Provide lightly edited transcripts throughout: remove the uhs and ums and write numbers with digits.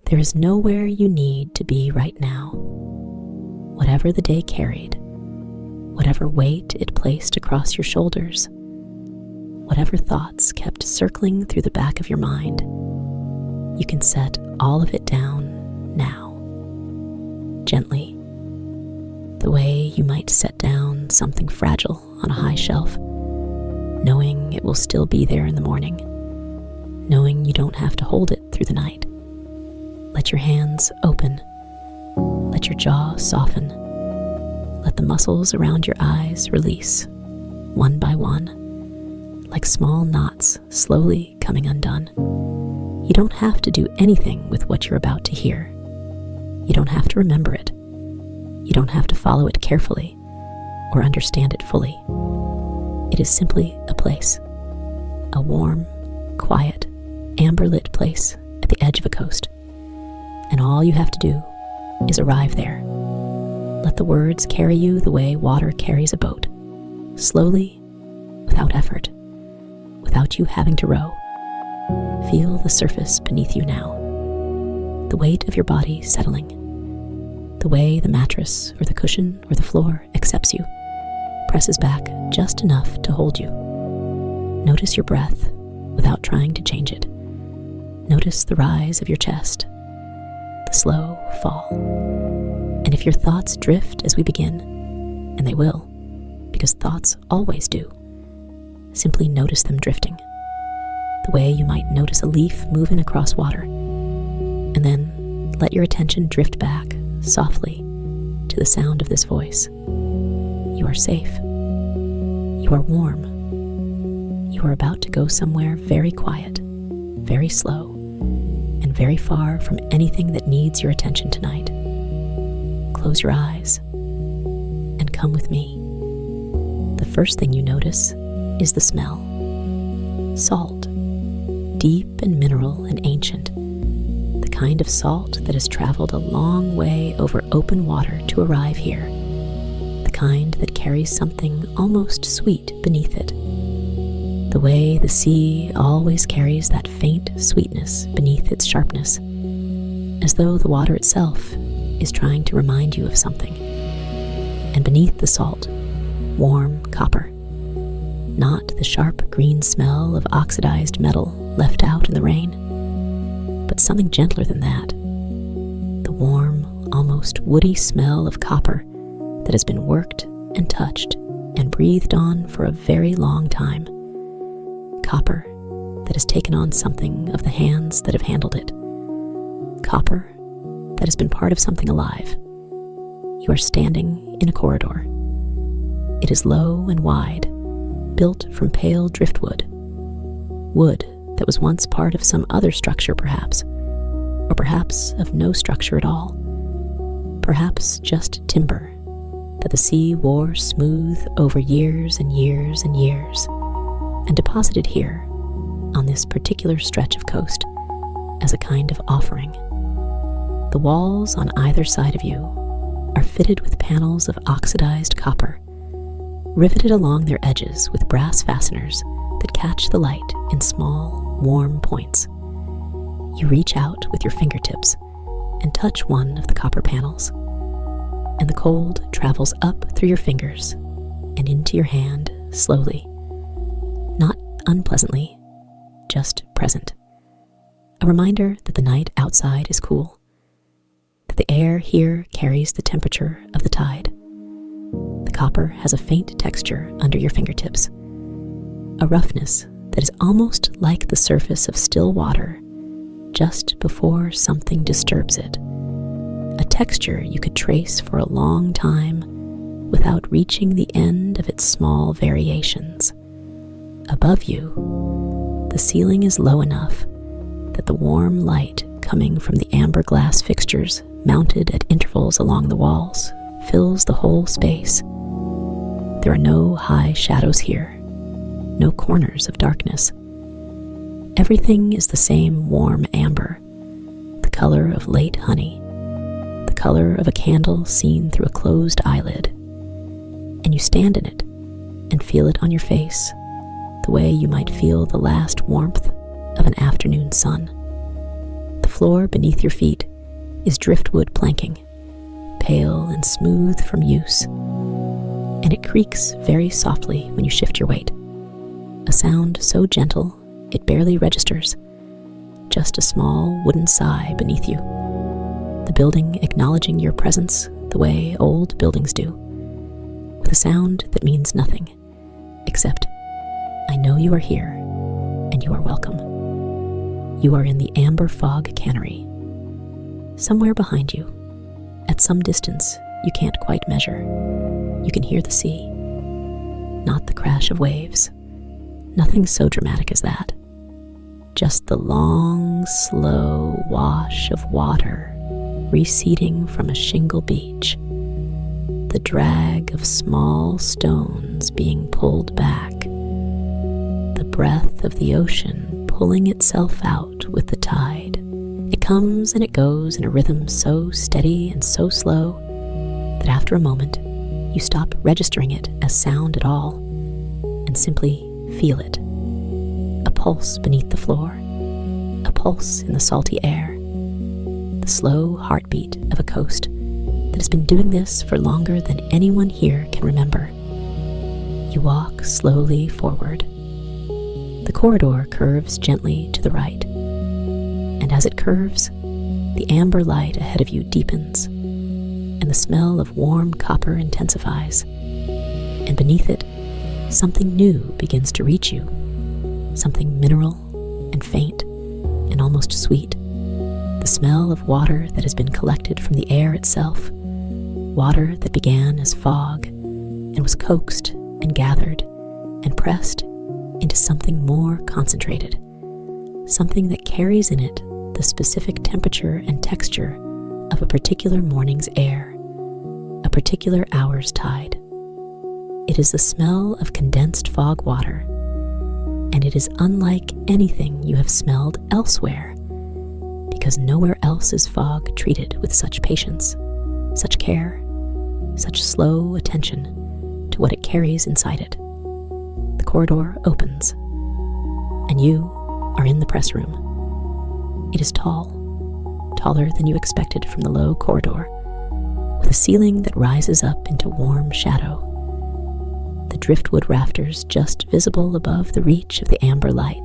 There is nowhere you need to be right now. Whatever the day carried, whatever weight it placed across your shoulders, whatever thoughts kept circling through the back of your mind, you can set all of it down now, gently, the way you might set down something fragile on a high shelf, knowing it will still be there in the morning, knowing you don't have to hold it through the night. Let your hands open. Let your jaw soften. Let the muscles around your eyes release, one by one, like small knots slowly coming undone. You don't have to do anything with what you're about to hear. You don't have to remember it. You don't have to follow it carefully or understand it fully. It is simply a place, a warm, quiet, amber-lit place at the edge of a coast. And all you have to do is arrive there. Let the words carry you the way water carries a boat, slowly, without effort, without you having to row. Feel the surface beneath you now, the weight of your body settling, the way the mattress or the cushion or the floor accepts you, presses back just enough to hold you. Notice your breath without trying to change it. Notice the rise of your chest, the slow fall. And if your thoughts drift as we begin, and they will, because thoughts always do, simply notice them drifting, the way you might notice a leaf moving across water, and then let your attention drift back softly to the sound of this voice. You are safe. You are warm. You are about to go somewhere very quiet, very slow, and very far from anything that needs your attention tonight. Close your eyes and come with me. The first thing you notice is the smell. Salt, deep and mineral and ancient. The kind of salt that has traveled a long way over open water to arrive here. The kind that carries something almost sweet beneath it. The way the sea always carries that faint sweetness beneath its sharpness, as though the water itself is trying to remind you of something. And beneath the salt, warm copper. Not the sharp green smell of oxidized metal left out in the rain, but something gentler than that. The warm, almost woody smell of copper that has been worked and touched and breathed on for a very long time. Copper that has taken on something of the hands that have handled it. Copper that has been part of something alive. You are standing in a corridor. It is low and wide, built from pale driftwood. Wood that was once part of some other structure perhaps, or perhaps of no structure at all. Perhaps just timber that the sea wore smooth over years and years and years, and deposited here on this particular stretch of coast as a kind of offering. The walls on either side of you are fitted with panels of oxidized copper, riveted along their edges with brass fasteners that catch the light in small, warm points. You reach out with your fingertips and touch one of the copper panels, and the cold travels up through your fingers and into your hand slowly, not unpleasantly, just present. A reminder that the night outside is cool, that the air here carries the temperature of the tide. The copper has a faint texture under your fingertips, a roughness that is almost like the surface of still water just before something disturbs it, a texture you could trace for a long time without reaching the end of its small variations. Above you, the ceiling is low enough that the warm light coming from the amber glass fixtures mounted at intervals along the walls fills the whole space. There are no high shadows here, no corners of darkness. Everything is the same warm amber, the color of late honey, the color of a candle seen through a closed eyelid. And you stand in it and feel it on your face, the way you might feel the last warmth of an afternoon sun. The floor beneath your feet is driftwood planking, pale and smooth from use, and it creaks very softly when you shift your weight. A sound so gentle it barely registers, just a small wooden sigh beneath you, the building acknowledging your presence the way old buildings do, with a sound that means nothing, except, I know you are here, and you are welcome. You are in the amber fog cannery. Somewhere behind you, at some distance you can't quite measure, you can hear the sea. Not the crash of waves, nothing so dramatic as that. Just the long, slow wash of water receding from a shingle beach, the drag of small stones being pulled back, the breath of the ocean pulling itself out with the tide. It comes and it goes in a rhythm so steady and so slow that after a moment you stop registering it as sound at all and simply feel it. A pulse beneath the floor, a pulse in the salty air, the slow heartbeat of a coast that has been doing this for longer than anyone here can remember. You walk slowly forward. The corridor curves gently to the right, and as it curves, the amber light ahead of you deepens, and the smell of warm copper intensifies, and beneath it, something new begins to reach you, something mineral and faint and almost sweet. The smell of water that has been collected from the air itself, water that began as fog and was coaxed and gathered and pressed into something more concentrated, something that carries in it the specific temperature and texture of a particular morning's air, a particular hour's tide. It is the smell of condensed fog water, and it is unlike anything you have smelled elsewhere, because nowhere else is fog treated with such patience, such care, such slow attention to what it carries inside it. The corridor opens, and you are in the press room. It is tall, taller than you expected from the low corridor, with a ceiling that rises up into warm shadow, the driftwood rafters just visible above the reach of the amber light,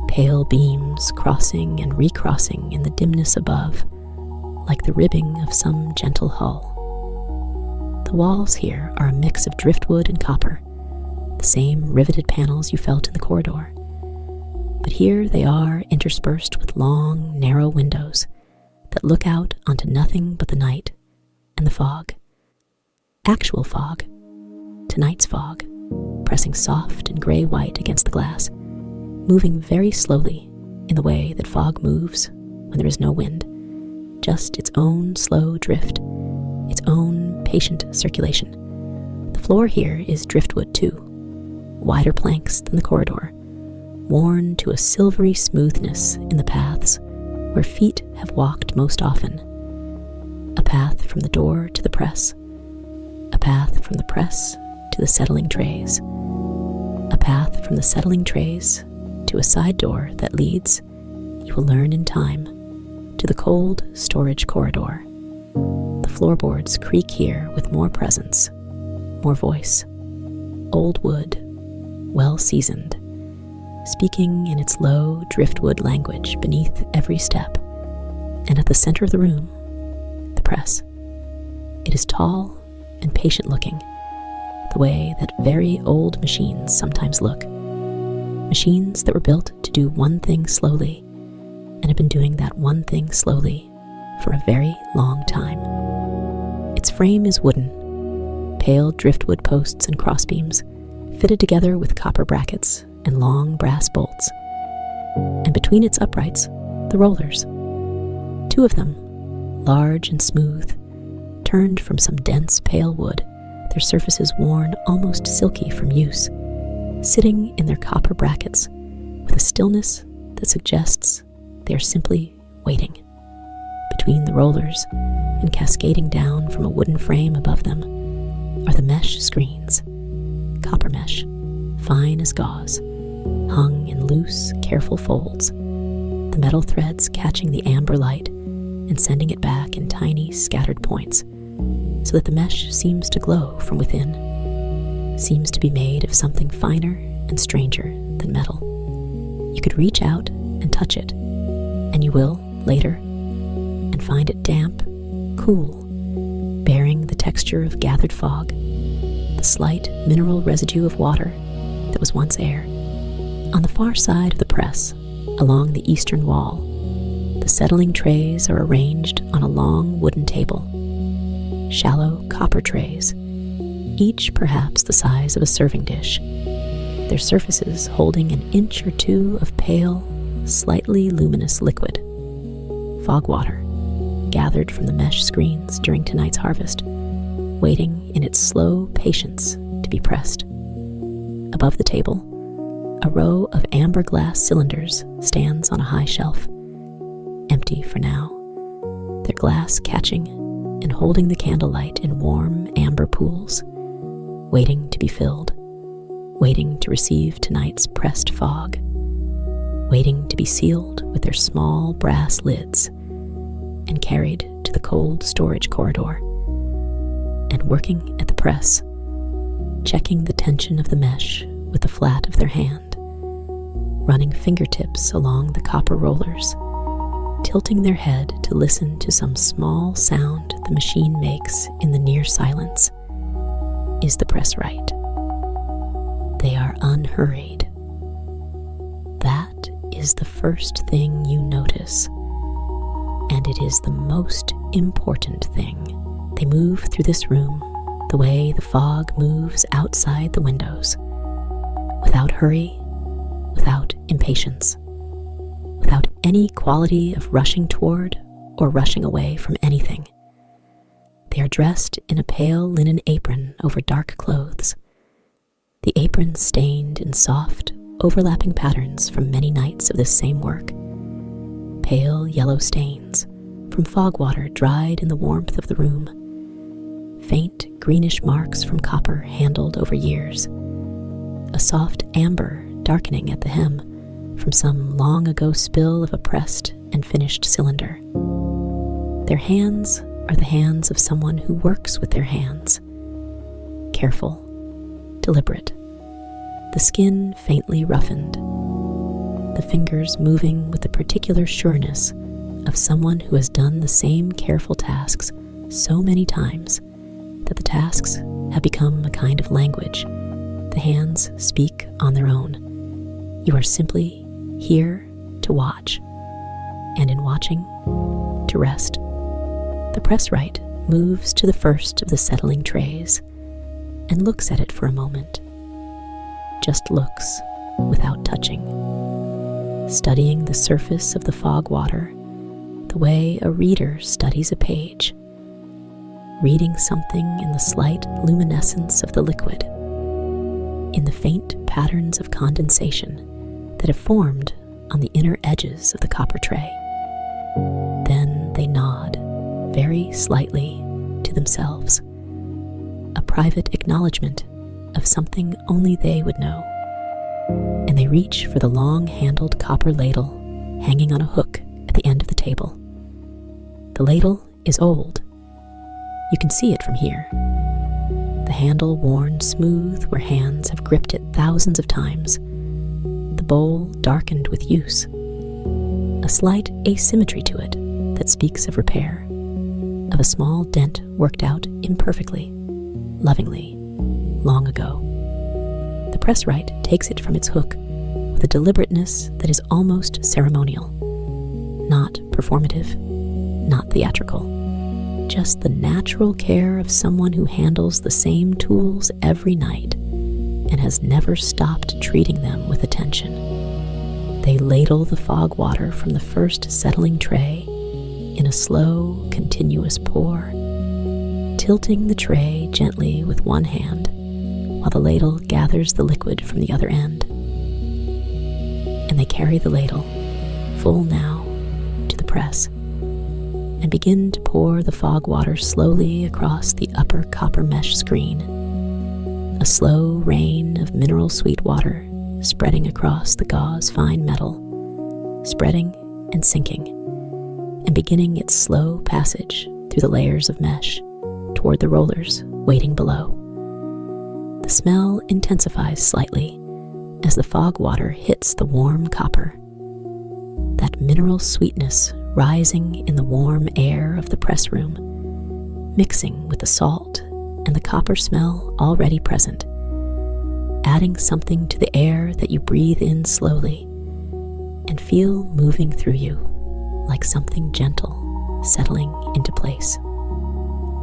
pale beams crossing and recrossing in the dimness above, like the ribbing of some gentle hull. The walls here are a mix of driftwood and copper, the same riveted panels you felt in the corridor, but here they are interspersed with long, narrow windows that look out onto nothing but the night and the fog. Actual fog, tonight's fog, pressing soft and gray-white against the glass, moving very slowly in the way that fog moves when there is no wind, just its own slow drift, its own patient circulation. The floor here is driftwood too, wider planks than the corridor, worn to a silvery smoothness in the paths where feet have walked most often. A path from the door to the press, a path from the press to the settling trays, a path from the settling trays to a side door that leads, you will learn in time, to the cold storage corridor. The floorboards creak here with more presence, more voice, old wood, well seasoned, speaking in its low driftwood language beneath every step, and at the center of the room, the press. It is tall and patient looking, the way that very old machines sometimes look. Machines that were built to do one thing slowly, and have been doing that one thing slowly for a very long time. Its frame is wooden, pale driftwood posts and crossbeams, fitted together with copper brackets and long brass bolts, and between its uprights, the rollers. Two of them, large and smooth, turned from some dense pale wood, their surfaces worn almost silky from use, sitting in their copper brackets with a stillness that suggests they are simply waiting. Between the rollers and cascading down from a wooden frame above them are the mesh screens, copper mesh, fine as gauze, hung in loose, careful folds, the metal metal threads catching the amber light and sending it back in tiny, scattered points, so that the mesh seems to glow from within, seems to be made of something finer and stranger than metal. You could reach out and touch it, and you will later, and find it damp, cool, bearing the texture of gathered fog, the slight mineral residue of water that was once air. On the far side of the press, along the eastern wall, the settling trays are arranged on a long wooden table, shallow copper trays, each perhaps the size of a serving dish, their surfaces holding an inch or two of pale, slightly luminous liquid, fog water, gathered from the mesh screens during tonight's harvest, waiting in its slow patience to be pressed. Above the table, a row of amber glass cylinders stands on a high shelf, empty for now, their glass catching and holding the candlelight in warm amber pools, waiting to be filled, waiting to receive tonight's pressed fog, waiting to be sealed with their small brass lids and carried to the cold storage corridor, and working at the press, checking the tension of the mesh with the flat of their hand, running fingertips along the copper rollers, tilting their head to listen to some small sound the machine makes in the near silence, is the Presswright. They are unhurried. That is the first thing you notice, and it is the most important thing. They move through this room the way the fog moves outside the windows, without hurry, without impatience, without any quality of rushing toward or rushing away from anything. They are dressed in a pale linen apron over dark clothes, the apron stained in soft, overlapping patterns from many nights of this same work, pale yellow stains from fog water dried in the warmth of the room, faint greenish marks from copper handled over years, a soft amber darkening at the hem from some long ago spill of a pressed and finished cylinder. Their hands are the hands of someone who works with their hands, careful, deliberate, the skin faintly roughened, the fingers moving with the particular sureness of someone who has done the same careful tasks so many times that the tasks have become a kind of language. The hands speak on their own. You are simply here to watch, and in watching, to rest. The Presswright moves to the first of the settling trays and looks at it for a moment. Just looks, without touching, studying the surface of the fog water the way a reader studies a page, reading something in the slight luminescence of the liquid, in the faint patterns of condensation that have formed on the inner edges of the copper tray. Then they nod, very slightly, to themselves, a private acknowledgement of something only they would know, and they reach for the long-handled copper ladle hanging on a hook at the end of the table. The ladle is old. You can see it from here. The handle worn smooth where hands have gripped it thousands of times, the bowl darkened with use, a slight asymmetry to it that speaks of repair, of a small dent worked out imperfectly, lovingly, long ago. The Presswright takes it from its hook with a deliberateness that is almost ceremonial, not performative, not theatrical, just the natural care of someone who handles the same tools every night and has never stopped treating them with attention. They ladle the fog water from the first settling tray in a slow, continuous pour, tilting the tray gently with one hand while the ladle gathers the liquid from the other end. And they carry the ladle, full now, to the press and begin to pour the fog water slowly across the upper copper mesh screen, a slow rain of mineral sweet water spreading across the gauze fine metal, spreading and sinking, and beginning its slow passage through the layers of mesh toward the rollers waiting below. The smell intensifies slightly as the fog water hits the warm copper. That mineral sweetness rising in the warm air of the press room, mixing with the salt and the copper smell already present, adding something to the air that you breathe in slowly and feel moving through you like something gentle settling into place.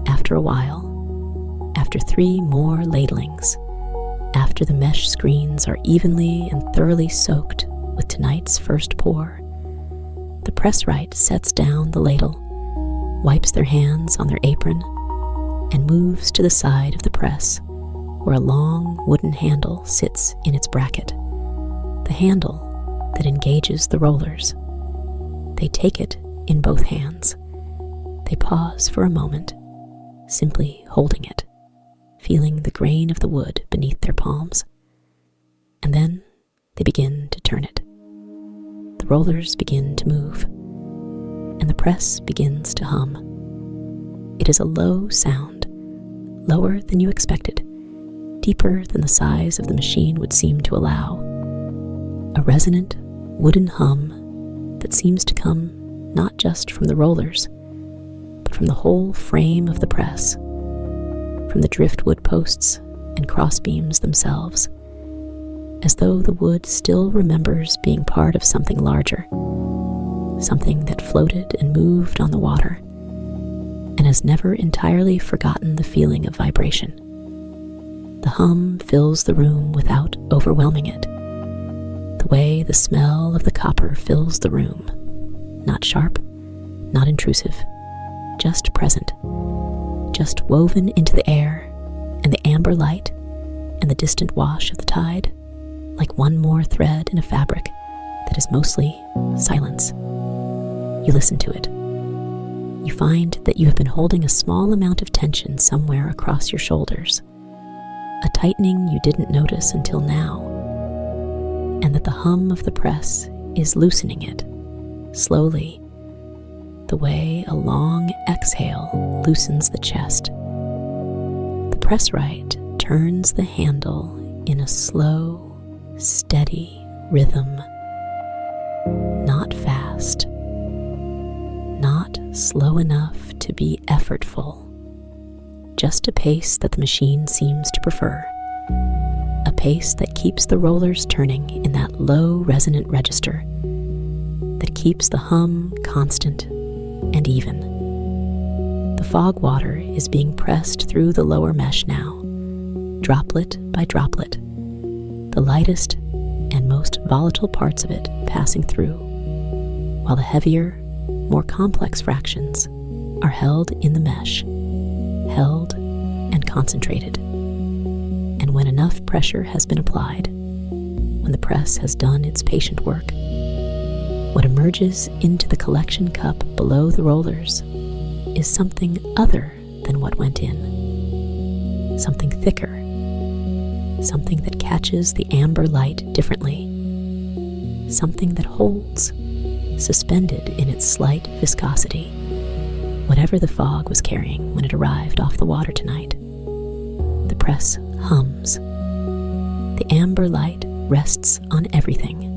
After a while, after 3 more ladlings, after the mesh screens are evenly and thoroughly soaked with tonight's first pour, the Presswright sets down the ladle, wipes their hands on their apron, and moves to the side of the press where a long wooden handle sits in its bracket, the handle that engages the rollers. They take it in both hands. They pause for a moment, simply holding it, feeling the grain of the wood beneath their palms. And then they begin to turn it. The rollers begin to move, and the press begins to hum. It is a low sound, lower than you expected, deeper than the size of the machine would seem to allow. A resonant, wooden hum that seems to come not just from the rollers, but from the whole frame of the press, from the driftwood posts and crossbeams themselves, as though the wood still remembers being part of something larger, something that floated and moved on the water, and has never entirely forgotten the feeling of vibration. The hum fills the room without overwhelming it, the way the smell of the copper fills the room, not sharp, not intrusive, just present, just woven into the air and the amber light and the distant wash of the tide, like one more thread in a fabric that is mostly silence. You listen to it. You find that you have been holding a small amount of tension somewhere across your shoulders, a tightening you didn't notice until now, and that the hum of the press is loosening it, slowly, the way a long exhale loosens the chest. The Presswright turns the handle in a slow, steady rhythm, not fast, not slow enough to be effortful, just a pace that the machine seems to prefer, a pace that keeps the rollers turning in that low resonant register, that keeps the hum constant and even. The fog water is being pressed through the lower mesh now, droplet by droplet, the lightest and most volatile parts of it passing through, while the heavier, more complex fractions are held in the mesh, held and concentrated. And when enough pressure has been applied, when the press has done its patient work, what emerges into the collection cup below the rollers is something other than what went in, something thicker, something that catches the amber light differently, something that holds, suspended in its slight viscosity, whatever the fog was carrying when it arrived off the water tonight. The press hums. The amber light rests on everything.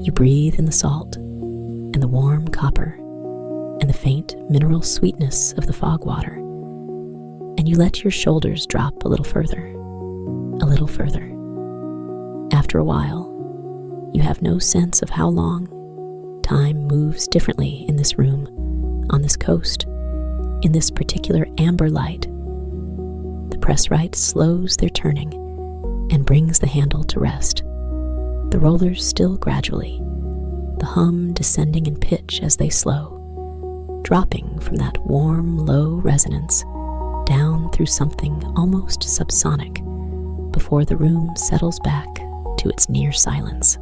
You breathe in the salt and the warm copper and the faint mineral sweetness of the fog water, and you let your shoulders drop a little further, a little further. After a while, you have no sense of how long. Time moves differently in this room, on this coast, in this particular amber light. The Presswright slows their turning and brings the handle to rest. The rollers still gradually, the hum descending in pitch as they slow, dropping from that warm, low resonance down through something almost subsonic before the room settles back to its near silence.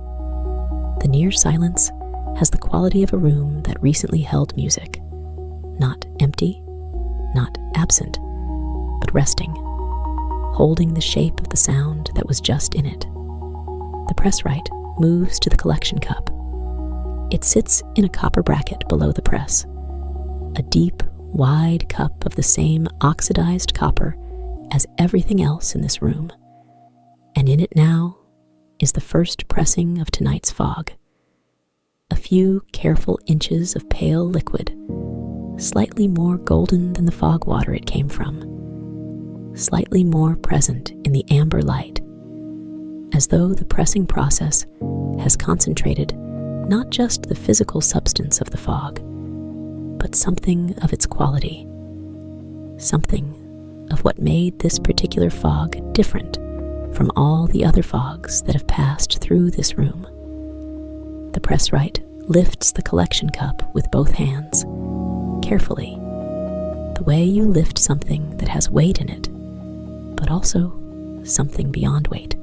The near silence has the quality of a room that recently held music, not empty, not absent, but resting, holding the shape of the sound that was just in it. The Presswright moves to the collection cup. It sits in a copper bracket below the press, a deep, wide cup of the same oxidized copper as everything else in this room. And in it now is the first pressing of tonight's fog. A few careful inches of pale liquid, slightly more golden than the fog water it came from, slightly more present in the amber light, as though the pressing process has concentrated not just the physical substance of the fog, but something of its quality, something of what made this particular fog different from all the other fogs that have passed through this room. The Presswright lifts the collection cup with both hands, carefully, the way you lift something that has weight in it, but also something beyond weight,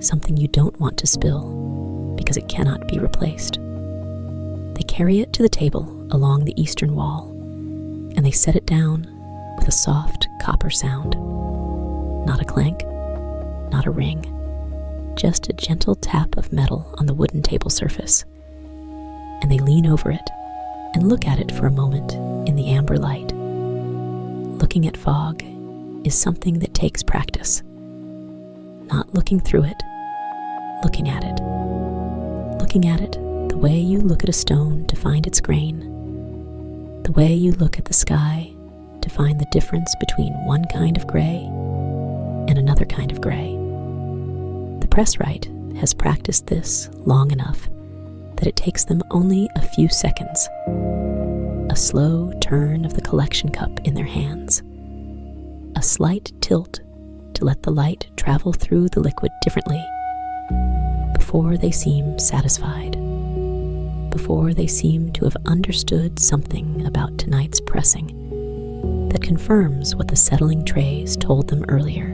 something you don't want to spill because it cannot be replaced. They carry it to the table along the eastern wall, and they set it down with a soft copper sound. Not a clank, not a ring, just a gentle tap of metal on the wooden table surface. And they lean over it and look at it for a moment in the amber light. Looking at fog is something that takes practice. Not looking through it, looking at it. Looking at it the way you look at a stone to find its grain, the way you look at the sky to find the difference between one kind of gray and another kind of gray. The Presswright has practiced this long enough that it takes them only a few seconds. A slow turn of the collection cup in their hands, a slight tilt to let the light travel through the liquid differently, before they seem satisfied, before they seem to have understood something about tonight's pressing that confirms what the settling trays told them earlier.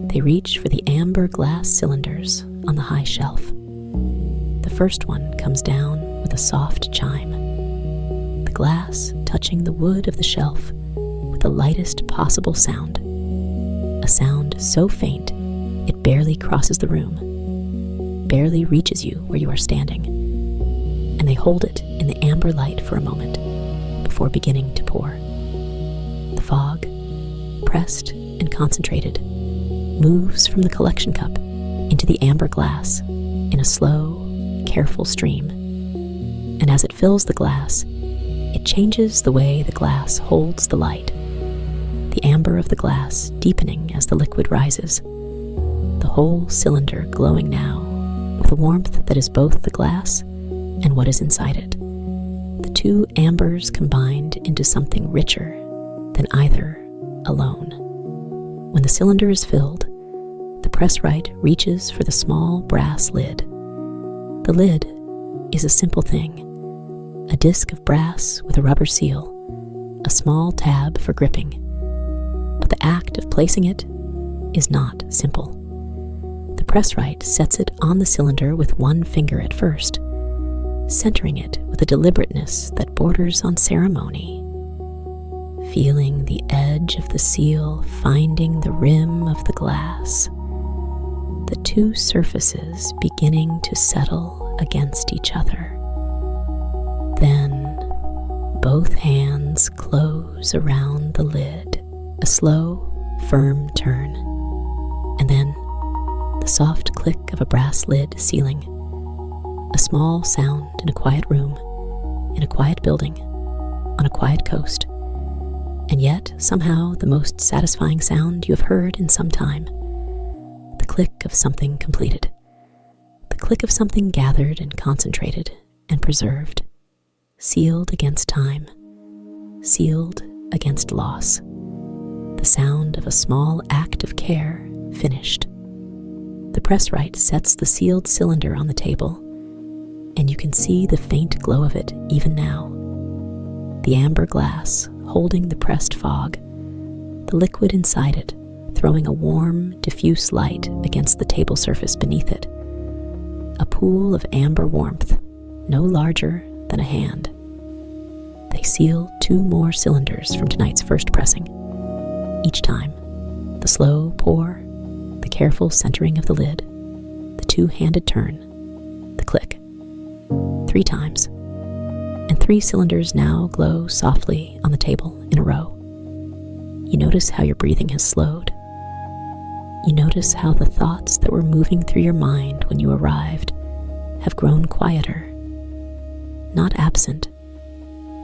They reach for the amber glass cylinders on the high shelf. The first one comes down with a soft chime, the glass touching the wood of the shelf with the lightest possible sound, a sound so faint it barely crosses the room, barely reaches you where you are standing, and they hold it in the amber light for a moment before beginning to pour. The fog, pressed and concentrated, moves from the collection cup into the amber glass in a slow, careful stream, and as it fills the glass, it changes the way the glass holds the light, the amber of the glass deepening as the liquid rises, the whole cylinder glowing now with a warmth that is both the glass and what is inside it, the two ambers combined into something richer than either alone. When the cylinder is filled, the Presswright reaches for the small brass lid. The lid is a simple thing, a disc of brass with a rubber seal, a small tab for gripping. But the act of placing it is not simple. The Presswright sets it on the cylinder with one finger at first, centering it with a deliberateness that borders on ceremony, feeling the edge of the seal finding the rim of the glass, the two surfaces beginning to settle against each other. Then both hands close around the lid, a slow, firm turn, and then the soft click of a brass lid sealing, a small sound in a quiet room, in a quiet building, on a quiet coast, and yet somehow the most satisfying sound you have heard in some time. The click of something completed, the click of something gathered and concentrated and preserved, sealed against time, sealed against loss, the sound of a small act of care finished. The Presswright sets the sealed cylinder on the table, and you can see the faint glow of it even now. The amber glass holding the pressed fog, the liquid inside it throwing a warm, diffuse light against the table surface beneath it. A pool of amber warmth, no larger than a hand. They seal 2 more cylinders from tonight's first pressing. Each time, the slow pour, the careful centering of the lid, the two-handed turn, the click. 3 times, and 3 cylinders now glow softly on the table in a row. You notice how your breathing has slowed. You notice how the thoughts that were moving through your mind when you arrived have grown quieter. Not absent,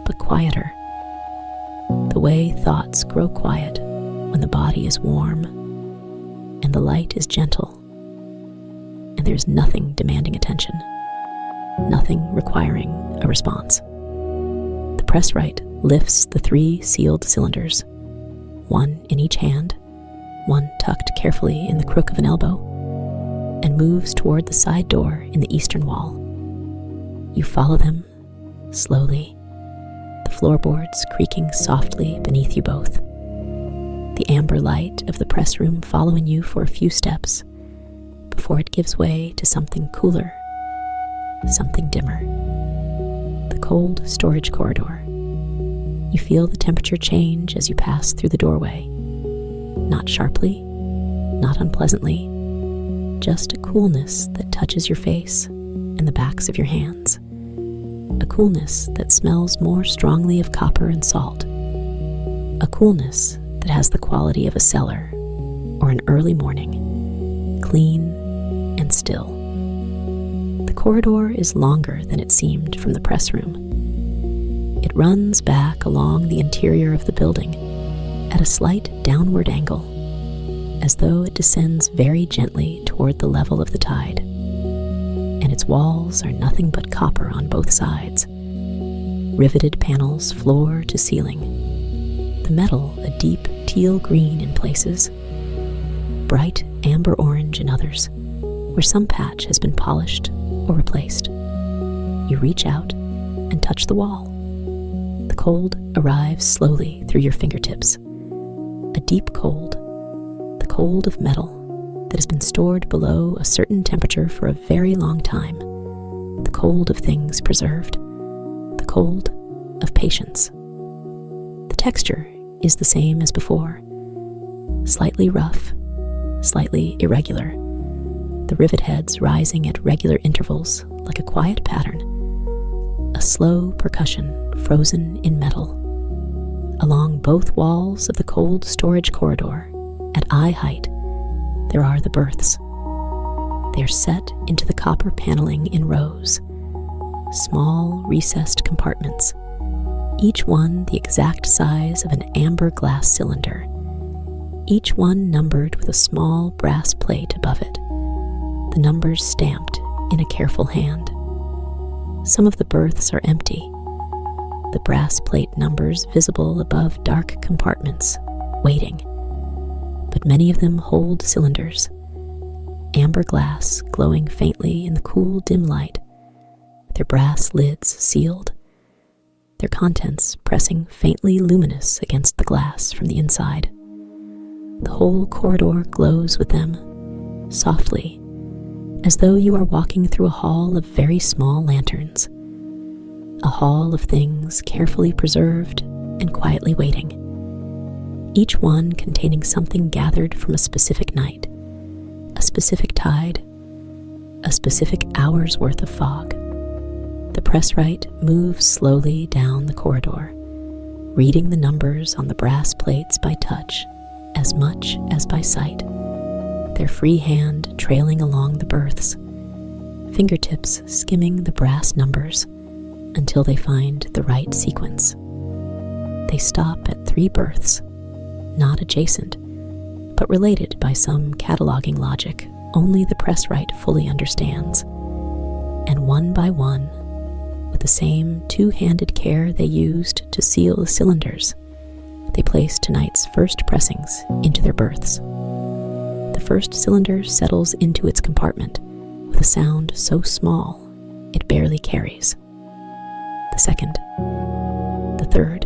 but quieter. The way thoughts grow quiet when the body is warm and the light is gentle, and there's nothing demanding attention, nothing requiring a response. The Presswright lifts the 3 sealed cylinders, 1 in each hand, 1 tucked carefully in the crook of an elbow, and moves toward the side door in the eastern wall. You follow them slowly, the floorboards creaking softly beneath you both, the amber light of the press room following you for a few steps before it gives way to something cooler, something dimmer. The cold storage corridor. You feel the temperature change as you pass through the doorway. Not sharply, not unpleasantly, just a coolness that touches your face and the backs of your hands. A coolness that smells more strongly of copper and salt. A coolness that has the quality of a cellar or an early morning, clean and still. The corridor is longer than it seemed from the press room. It runs back along the interior of the building at a slight downward angle, as though it descends very gently toward the level of the tide, and its walls are nothing but copper on both sides, riveted panels floor to ceiling, the metal a deep teal green in places, bright amber orange in others, where some patch has been polished or replaced. You reach out and touch the wall. The cold arrives slowly through your fingertips, a deep cold, the cold of metal that has been stored below a certain temperature for a very long time, the cold of things preserved, the cold of patience. The texture is the same as before, slightly rough, slightly irregular, the rivet heads rising at regular intervals like a quiet pattern, a slow percussion frozen in metal. Along both walls of the cold storage corridor, at eye height, there are the berths. They are set into the copper paneling in rows, small recessed compartments, each one the exact size of an amber glass cylinder, each one numbered with a small brass plate above it, the numbers stamped in a careful hand. Some of the berths are empty, the brass plate numbers visible above dark compartments, waiting. But many of them hold cylinders, amber glass glowing faintly in the cool dim light, their brass lids sealed, their contents pressing faintly luminous against the glass from the inside. The whole corridor glows with them, softly, as though you are walking through a hall of very small lanterns, a hall of things carefully preserved and quietly waiting, each one containing something gathered from a specific night, a specific tide, a specific hour's worth of fog. The Presswright moves slowly down the corridor, reading the numbers on the brass plates by touch as much as by sight, their free hand trailing along the berths, fingertips skimming the brass numbers until they find the right sequence. They stop at 3 berths, not adjacent, but related by some cataloging logic only the Presswright fully understands. And one by one, with the same 2-handed care they used to seal the cylinders, they place tonight's first pressings into their berths. The first cylinder settles into its compartment with a sound so small it barely carries. The second, the third,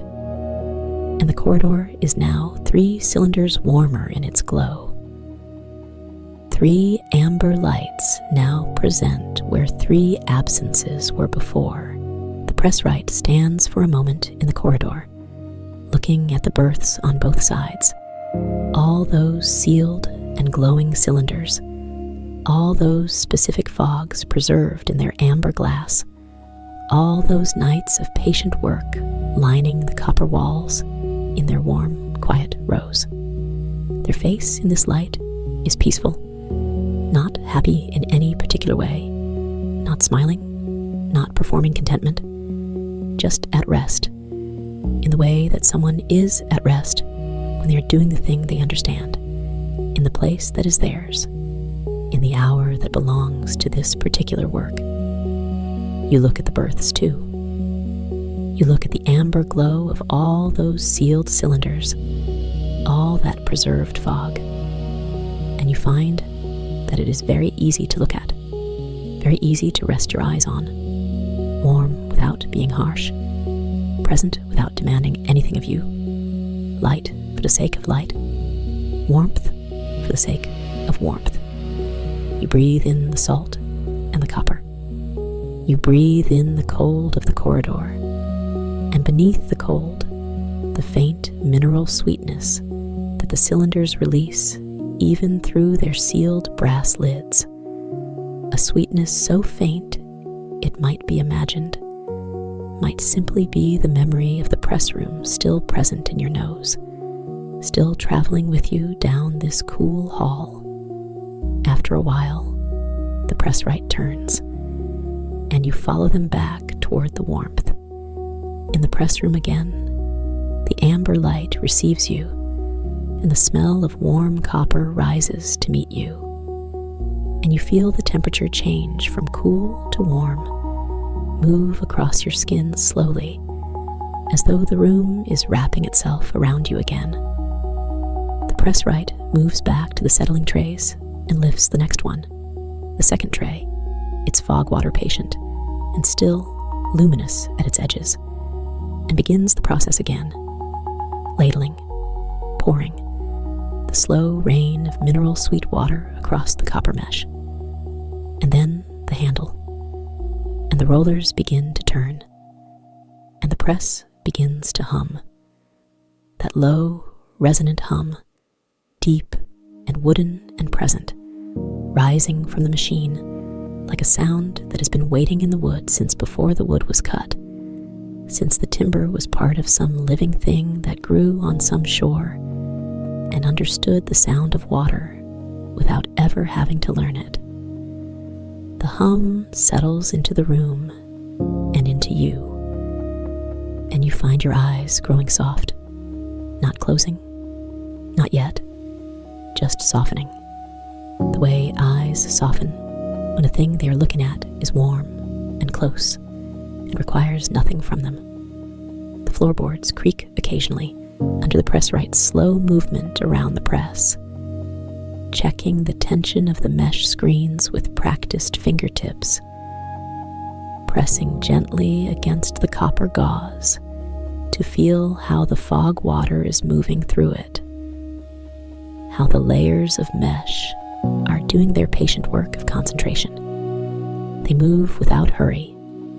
and the corridor is now 3 cylinders warmer in its glow. 3 amber lights now present where 3 absences were before. The Presswright stands for a moment in the corridor, looking at the berths on both sides, all those sealed and glowing cylinders, all those specific fogs preserved in their amber glass, all those nights of patient work lining the copper walls in their warm, quiet rows. Their face in this light is peaceful, not happy in any particular way, not smiling, not performing contentment, just at rest, in the way that someone is at rest when they are doing the thing they understand, in the place that is theirs, in the hour that belongs to this particular work. You look at the berths too. You look at the amber glow of all those sealed cylinders, all that preserved fog, and you find that it is very easy to look at, very easy to rest your eyes on, warm without being harsh, present without demanding anything of you, light for the sake of light, warmth for the sake of warmth. You breathe in the salt and the copper. You breathe in the cold of the corridor, and beneath the cold, the faint mineral sweetness that the cylinders release even through their sealed brass lids, a sweetness so faint it might be imagined, might simply be the memory of the press room still present in your nose, still traveling with you down this cool hall. After a while, the Presswright turns, and you follow them back toward the warmth. In the press room again, the amber light receives you, and the smell of warm copper rises to meet you, and you feel the temperature change from cool to warm, move across your skin slowly, as though the room is wrapping itself around you again. The Presswright moves back to the settling trays and lifts the next one, the second tray, its fog water patient, and still luminous at its edges, and begins the process again, ladling, pouring, the slow rain of mineral sweet water across the copper mesh, and then the handle, and the rollers begin to turn, and the press begins to hum, that low, resonant hum, deep and wooden and present, rising from the machine like a sound that has been waiting in the wood since before the wood was cut, since the timber was part of some living thing that grew on some shore and understood the sound of water without ever having to learn it. The hum settles into the room and into you, and you find your eyes growing soft, not closing, not yet, just softening, the way eyes soften when a thing they are looking at is warm and close and requires nothing from them. The floorboards creak occasionally under the Presswright's slow movement around the press, checking the tension of the mesh screens with practiced fingertips, pressing gently against the copper gauze to feel how the fog water is moving through it, how the layers of mesh are doing their patient work of concentration. They move without hurry,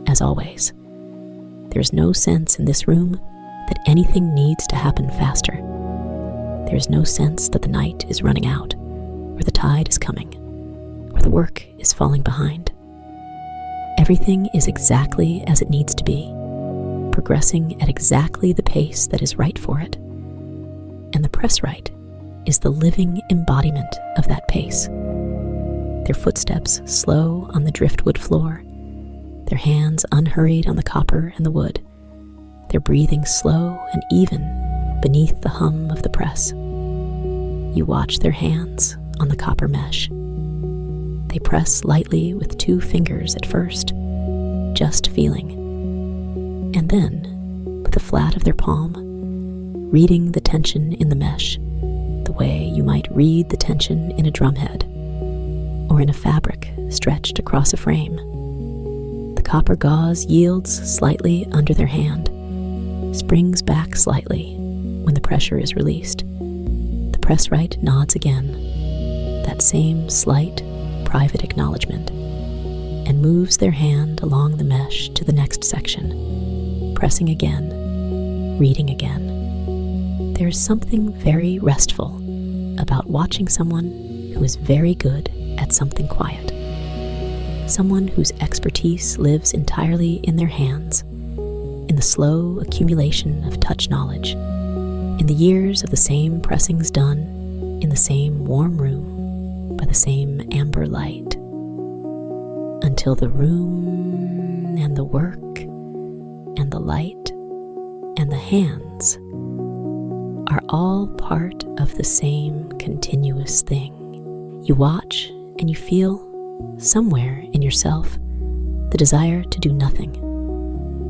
as always. There is no sense in this room that anything needs to happen faster. There is no sense that the night is running out, or the tide is coming, or the work is falling behind. Everything is exactly as it needs to be, progressing at exactly the pace that is right for it. And the Presswright is the living embodiment of that pace. Their footsteps slow on the driftwood floor, their hands unhurried on the copper and the wood, their breathing slow and even beneath the hum of the press. You watch their hands on the copper mesh. They press lightly with 2 fingers at first, just feeling, and then, with the flat of their palm, reading the tension in the mesh, the way you might read the tension in a drumhead, or in a fabric stretched across a frame. The copper gauze yields slightly under their hand, springs back slightly when the pressure is released. The Presswright nods again, that same slight, private acknowledgement, and moves their hand along the mesh to the next section, pressing again, reading again. There is something very restful about watching someone who is very good at something quiet, someone whose expertise lives entirely in their hands, in the slow accumulation of touch knowledge, in the years of the same pressings done in the same warm room by the same amber light, until the room and the work and the light and the hands are all part of the same continuous thing. You watch and you feel, somewhere in yourself, the desire to do nothing,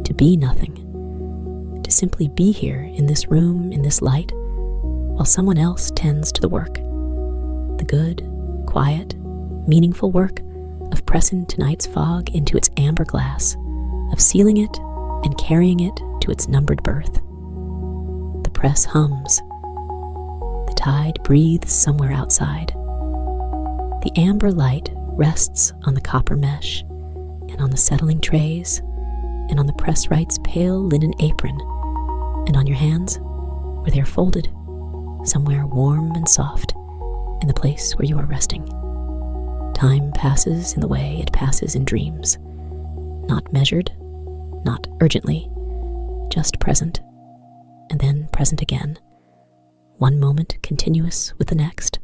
to be nothing, to simply be here in this room, in this light, while someone else tends to the work. The good, quiet, meaningful work of pressing tonight's fog into its amber glass, of sealing it and carrying it to its numbered berth. The press hums. The tide breathes somewhere outside. The amber light rests on the copper mesh and on the settling trays and on the Presswright's pale linen apron and on your hands where they are folded, somewhere warm and soft in the place where you are resting. Time passes in the way it passes in dreams, not measured, not urgently, just present, and then present again, one moment continuous with the next.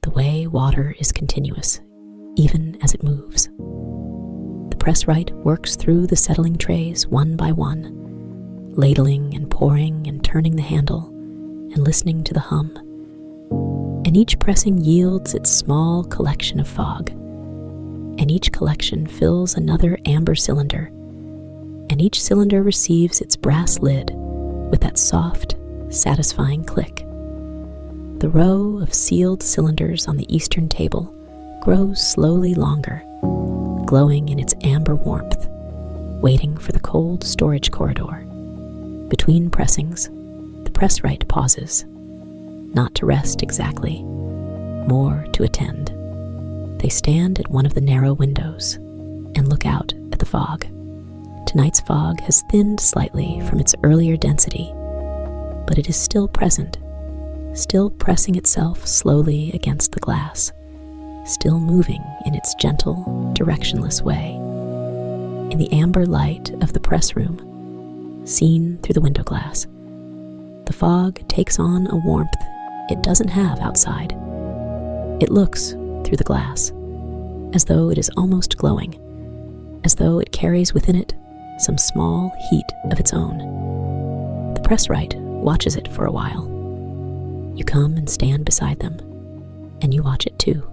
The way water is continuous, even as it moves. The Presswright works through the settling trays one by one, ladling and pouring and turning the handle and listening to the hum. And each pressing yields its small collection of fog, and each collection fills another amber cylinder, and each cylinder receives its brass lid with that soft, satisfying click. The row of sealed cylinders on the eastern table grows slowly longer, glowing in its amber warmth, waiting for the cold storage corridor. Between pressings, the Presswright pauses, not to rest exactly, more to attend. They stand at one of the narrow windows and look out at the fog. Tonight's fog has thinned slightly from its earlier density, but it is still present, still pressing itself slowly against the glass, still moving in its gentle, directionless way. In the amber light of the press room, seen through the window glass, the fog takes on a warmth it doesn't have outside. It looks through the glass, as though it is almost glowing, as though it carries within it some small heat of its own. The Presswright watches it for a while. You come and stand beside them, and you watch it too.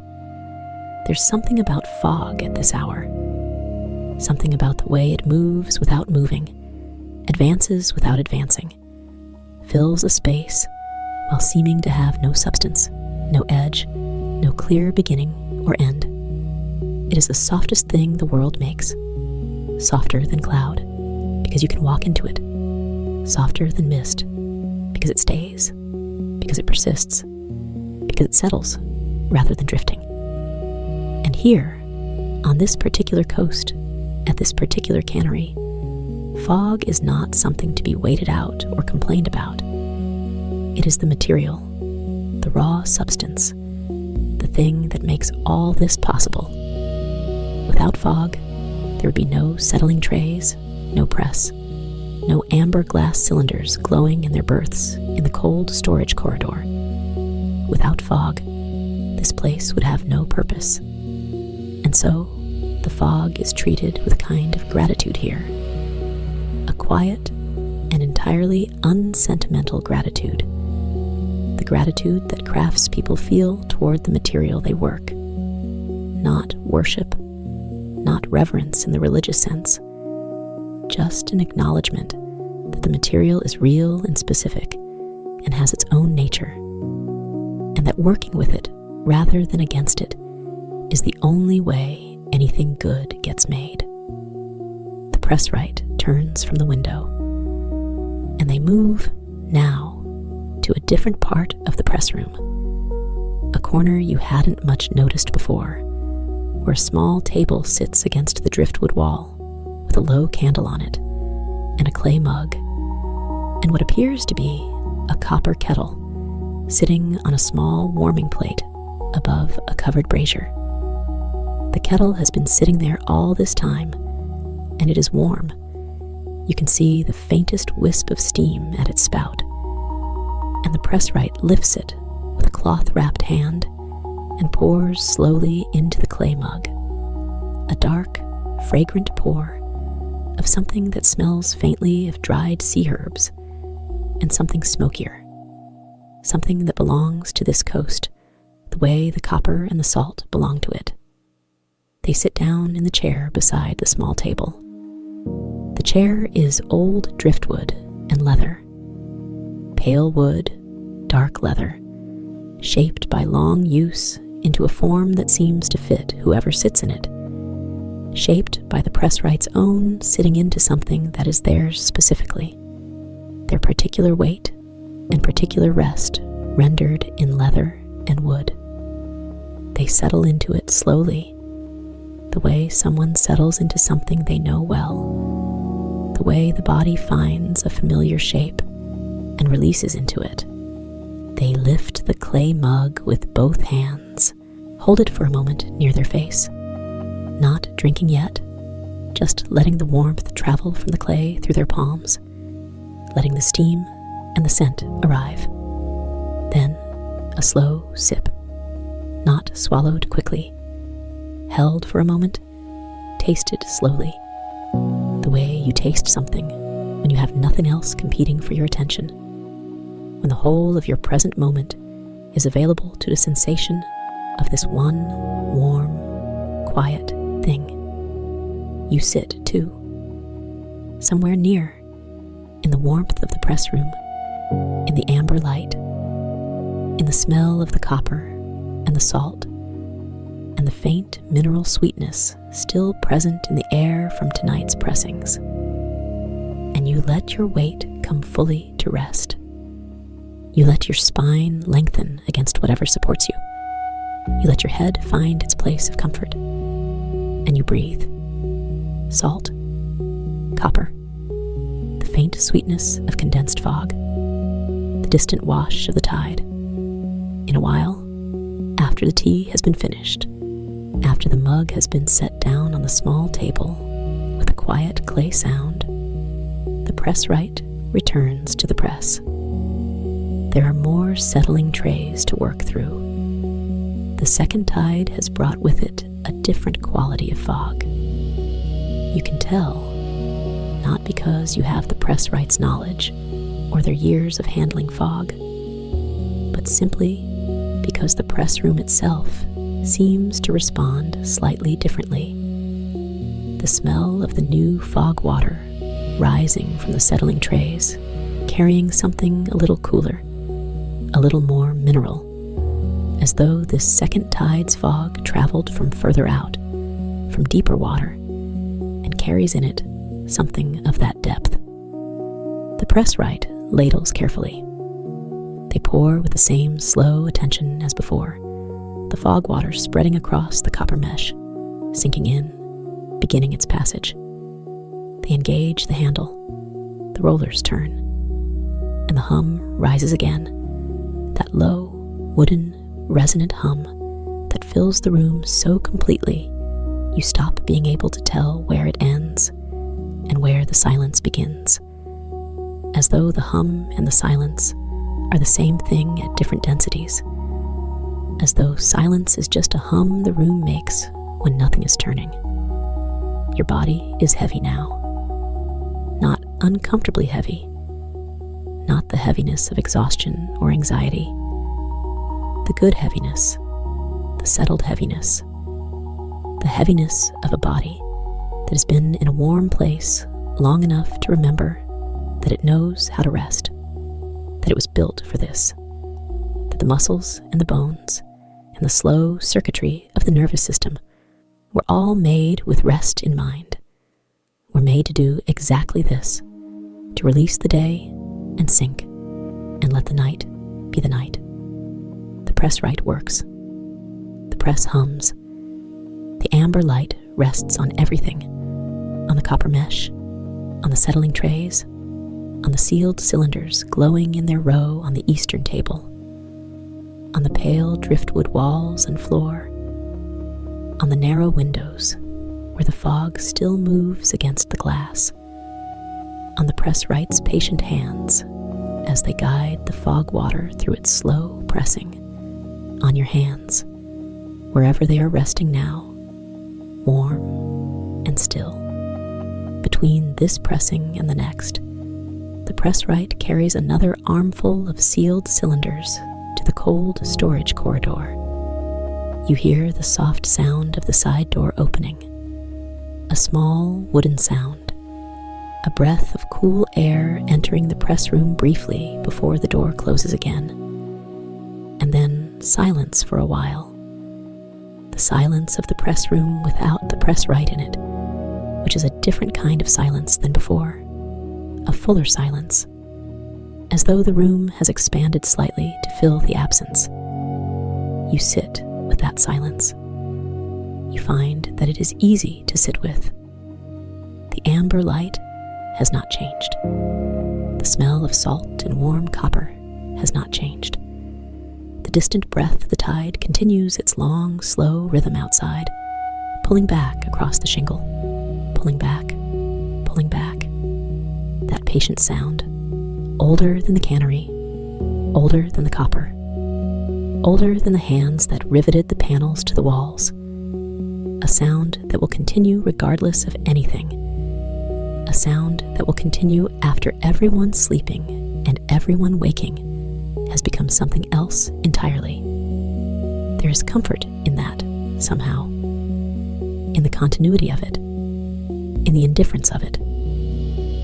There's something about fog at this hour, something about the way it moves without moving, advances without advancing, fills a space while seeming to have no substance, no edge, no clear beginning or end. It is the softest thing the world makes, softer than cloud, because you can walk into it, softer than mist, because it stays, because it persists, because it settles rather than drifting. And here, on this particular coast, at this particular cannery, fog is not something to be waited out or complained about. It is the material, the raw substance, the thing that makes all this possible. Without fog, there would be no settling trays, no press, no amber glass cylinders glowing in their berths in the cold storage corridor. Without fog, this place would have no purpose. And so, the fog is treated with a kind of gratitude here. A quiet and entirely unsentimental gratitude. The gratitude that craftspeople feel toward the material they work. Not worship, not reverence in the religious sense, just an acknowledgement that the material is real and specific and has its own nature, and that working with it rather than against it is the only way anything good gets made. The Presswright turns from the window, and they move now to a different part of the press room, a corner you hadn't much noticed before, where a small table sits against the driftwood wall with a low candle on it and a clay mug and what appears to be a copper kettle sitting on a small warming plate above a covered brazier. The kettle has been sitting there all this time, and it is warm. You can see the faintest wisp of steam at its spout, and the Presswright lifts it with a cloth-wrapped hand and pours slowly into the clay mug. A dark, fragrant pour of something that smells faintly of dried sea herbs and something smokier, something that belongs to this coast the way the copper and the salt belong to it. They sit down in the chair beside the small table. The chair is old driftwood and leather, pale wood, dark leather, shaped by long use into a form that seems to fit whoever sits in it, shaped by the Presswright's own sitting into something that is theirs specifically, their particular weight and particular rest rendered in leather and wood. They settle into it slowly, the way someone settles into something they know well, the way the body finds a familiar shape and releases into it. They lift the clay mug with both hands, hold it for a moment near their face, not drinking yet, just letting the warmth travel from the clay through their palms, letting the steam and the scent arrive. Then a slow sip, not swallowed quickly, held for a moment, tasted slowly, the way you taste something when you have nothing else competing for your attention, when the whole of your present moment is available to the sensation of this one warm, quiet thing. You sit, too, somewhere near, in the warmth of the press room, in the amber light, in the smell of the copper and the salt, and the faint mineral sweetness still present in the air from tonight's pressings. And you let your weight come fully to rest. You let your spine lengthen against whatever supports you. You let your head find its place of comfort. And you breathe. Salt, copper, the faint sweetness of condensed fog, the distant wash of the tide. In a while, after the tea has been finished, after the mug has been set down on the small table with a quiet clay sound, the Presswright returns to the press. There are more settling trays to work through. The second tide has brought with it a different quality of fog. You can tell, not because you have the Presswright's knowledge or their years of handling fog, but simply because the press room itself seems to respond slightly differently. The smell of the new fog water rising from the settling trays, carrying something a little cooler, a little more mineral, as though this second tide's fog traveled from further out, from deeper water, and carries in it something of that depth. The Presswright ladles carefully. They pour with the same slow attention as before, the fog water spreading across the copper mesh, sinking in, beginning its passage. They engage the handle, the rollers turn, and the hum rises again, that low, wooden, resonant hum that fills the room so completely you stop being able to tell where it ends and where the silence begins, as though the hum and the silence are the same thing at different densities, as though silence is just a hum the room makes when nothing is turning. Your body is heavy now, not uncomfortably heavy, not the heaviness of exhaustion or anxiety, the good heaviness, the settled heaviness, the heaviness of a body that has been in a warm place long enough to remember that it knows how to rest, that it was built for this, that the muscles and the bones and the slow circuitry of the nervous system were all made with rest in mind, were made to do exactly this, to release the day and sink, and let the night be the night. The Presswright works. The press hums. The amber light rests on everything, on the copper mesh, on the settling trays, on the sealed cylinders glowing in their row on the eastern table, on the pale driftwood walls and floor, on the narrow windows where the fog still moves against the glass, on the Presswright's patient hands as they guide the fog water through its slow pressing, on your hands, wherever they are resting now, warm and still. Between this pressing and the next, the Presswright carries another armful of sealed cylinders to the cold storage corridor. You hear the soft sound of the side door opening, a small wooden sound, a breath of cool air entering the press room briefly before the door closes again, and then silence for a while. The silence of the press room without the Presswright in it, which is a different kind of silence than before, a fuller silence, as though the room has expanded slightly to fill the absence. You sit with that silence. You find that it is easy to sit with. The amber light has not changed. The smell of salt and warm copper has not changed. The distant breath of the tide continues its long, slow rhythm outside, pulling back across the shingle, pulling back, pulling back. That patient sound, older than the cannery, older than the copper, older than the hands that riveted the panels to the walls. A sound that will continue regardless of anything. A sound that will continue after everyone sleeping and everyone waking has become something else entirely. There is comfort in that, somehow. In the continuity of it. In the indifference of it.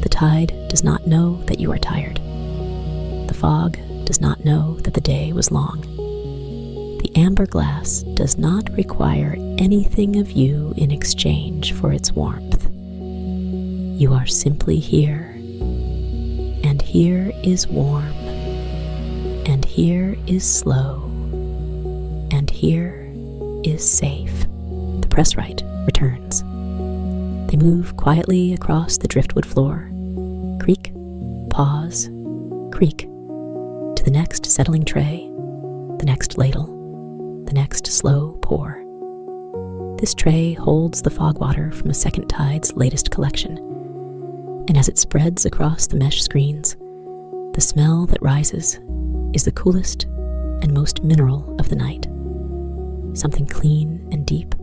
The tide does not know that you are tired. The fog does not know that the day was long. The amber glass does not require anything of you in exchange for its warmth. You are simply here, and here is warm, and here is slow, and here is safe. The Presswright returns. They move quietly across the driftwood floor, creak, pause, creak, to the next settling tray, the next ladle, the next slow pour. This tray holds the fog water from a second tide's latest collection, and as it spreads across the mesh screens, the smell that rises is the coolest and most mineral of the night. Something clean and deep,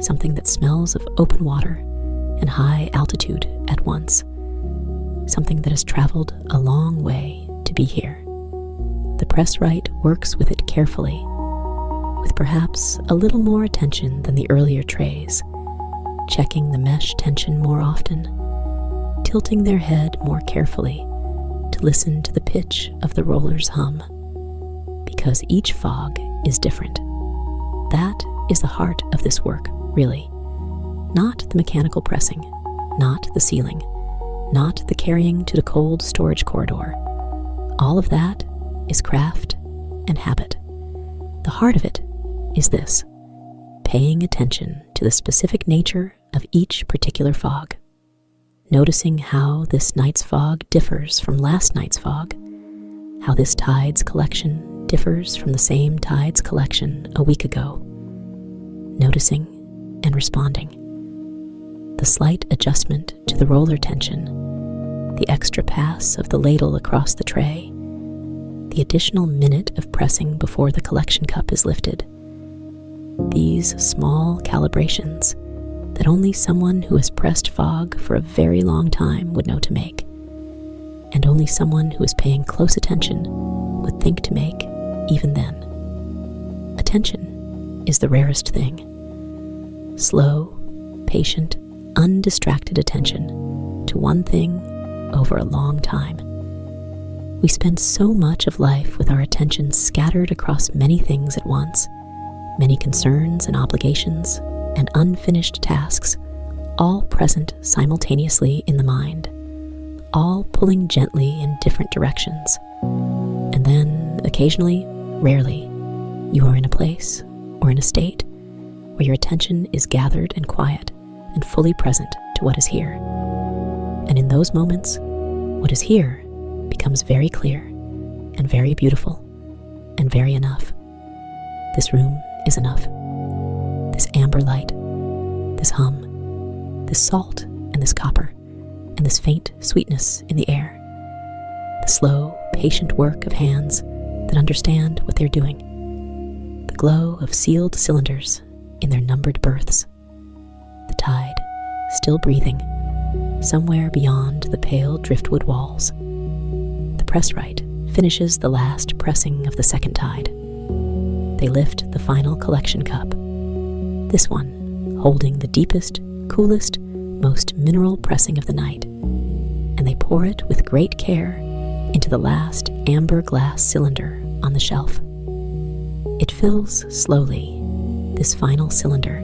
something that smells of open water and high altitude at once, something that has traveled a long way to be here. The Presswright works with it carefully, with perhaps a little more attention than the earlier trays, checking the mesh tension more often, tilting their head more carefully to listen to the pitch of the roller's hum, because each fog is different. That is the heart of this work, really. Not the mechanical pressing, not the sealing, not the carrying to the cold storage corridor. All of that is craft and habit. The heart of it is this: paying attention to the specific nature of each particular fog, noticing how this night's fog differs from last night's fog, how this tide's collection differs from the same tide's collection a week ago, noticing and responding. The slight adjustment to the roller tension, the extra pass of the ladle across the tray, the additional minute of pressing before the collection cup is lifted. These small calibrations that only someone who has pressed fog for a very long time would know to make, and only someone who is paying close attention would think to make even then. Attention is the rarest thing. Slow, patient, undistracted attention to one thing over a long time. We spend so much of life with our attention scattered across many things at once, many concerns and obligations and unfinished tasks, all present simultaneously in the mind, all pulling gently in different directions. And then, occasionally, rarely, you are in a place or in a state where your attention is gathered and quiet and fully present to what is here. And in those moments, what is here becomes very clear and very beautiful and very enough. This room is enough. this amber light, this hum, this salt and this copper, and this faint sweetness in the air. The slow, patient work of hands that understand what they're doing. The glow of sealed cylinders in their numbered berths. The tide, still breathing, somewhere beyond the pale driftwood walls. The Presswright finishes the last pressing of the second tide. They lift the final collection cup, this one holding the deepest, coolest, most mineral pressing of the night, and they pour it with great care into the last amber glass cylinder on the shelf. It fills slowly, this final cylinder,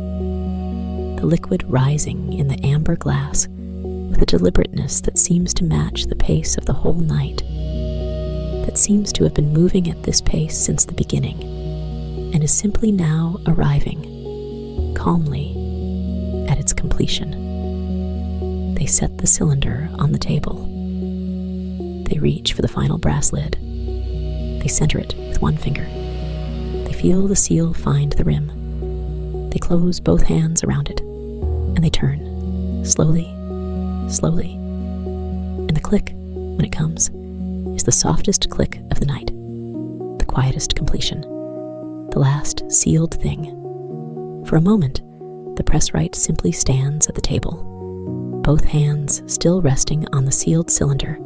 the liquid rising in the amber glass with a deliberateness that seems to match the pace of the whole night, that seems to have been moving at this pace since the beginning, and is simply now arriving, calmly, at its completion. They set the cylinder on the table. They reach for the final brass lid. They center it with one finger. They feel the seal find the rim. They close both hands around it, and they turn, slowly, slowly. And the click, when it comes, is the softest click of the night, the quietest completion, the last sealed thing. For a moment, the Presswright simply stands at the table, both hands still resting on the sealed cylinder,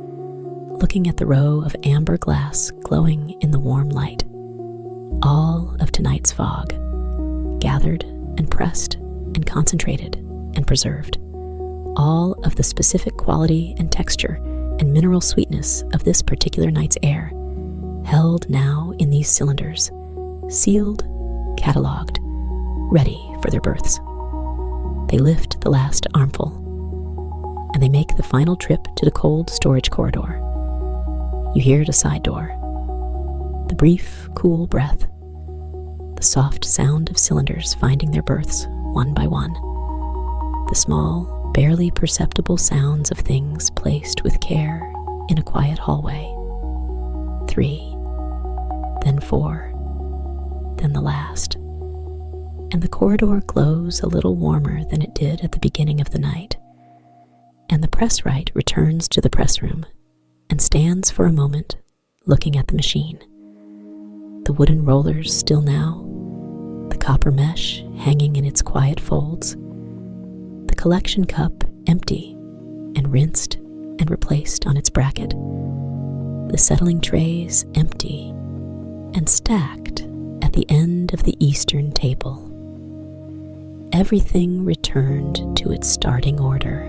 looking at the row of amber glass glowing in the warm light. All of tonight's fog, gathered and pressed and concentrated and preserved. All of the specific quality and texture and mineral sweetness of this particular night's air, held now in these cylinders, sealed, catalogued, ready for their berths. They lift the last armful, and they make the final trip to the cold storage corridor. You hear at a side door, the brief, cool breath, the soft sound of cylinders finding their berths one by one, the small, barely perceptible sounds of things placed with care in a quiet hallway. 3, then 4, then the last, and the corridor glows a little warmer than it did at the beginning of the night, and the Presswright returns to the press room and stands for a moment looking at the machine. The wooden rollers still now, the copper mesh hanging in its quiet folds, the collection cup empty and rinsed and replaced on its bracket, the settling trays empty and stacked at the end of the eastern table. Everything returned to its starting order.